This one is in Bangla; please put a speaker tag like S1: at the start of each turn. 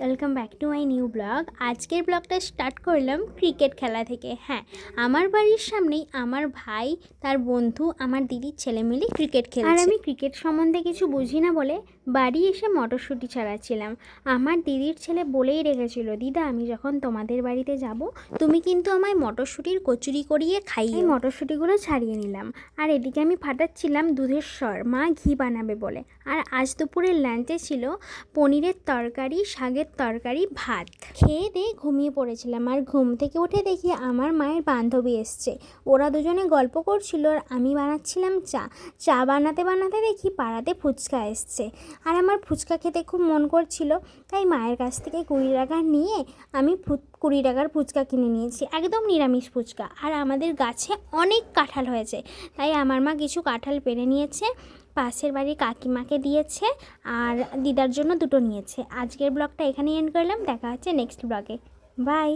S1: Welcome back to my new blog. আজকের ব্লগটা স্টার্ট করলাম ক্রিকেট খেলা থেকে। হ্যাঁ, আমার বাড়ির সামনেই আমার ভাই, তার বন্ধু, আমার দিদির ছেলে মিলে ক্রিকেট খেলছে। আর আমি ক্রিকেট সম্বন্ধে কিছু বুঝি না বলে বাড়ি এসে মটরশুঁটি ছাড়াচ্ছিলাম। আমার দিদির ছেলে বলেই রেখেছিল, দিদা আমি যখন তোমাদের বাড়িতে যাব তুমি কিন্তু আমায় মটরশুঁটির কচুরি করিয়ে খাইয়ে। মটরশুঁটিগুলো ছাড়িয়ে নিলাম, আর এদিকে আমি ফাটাচ্ছিলাম দুধের স্বর, মা ঘি বানাবে বলে। আর আজ দুপুরের লাঞ্চে ছিল পনিরের তরকারি, শাকের তরকারি, ভাত। খেয়ে দিয়ে ঘুমিয়ে পড়েছিলাম, আর ঘুম থেকে উঠে দেখি আমার মায়ের বান্ধবী এসছে। ওরা দুজনে গল্প করছিল আর আমি বানাচ্ছিলাম চা বানাতে বানাতে দেখি পাড়াতে ফুচকা এসছে। আর আমার ফুচকা খেতে খুব মন করছিল, তাই মায়ের কাছ থেকে 20 টাকা নিয়ে আমি 20 টাকার ফুচকা কিনে নিয়েছি, একদম নিরামিষ ফুচকা। আর আমাদের গাছে অনেক কাঁঠাল হয়েছে, তাই আমার মা কিছু কাঁঠাল পেড়ে নিয়েছে, পাশের বাড়ির কাকিমাকে দিয়েছে, আর দিদার জন্য দুটো নিয়েছে। আজকের ব্লগটা এখানেই এন্ড করলাম, দেখা হচ্ছে নেক্সট ব্লগে। বাই।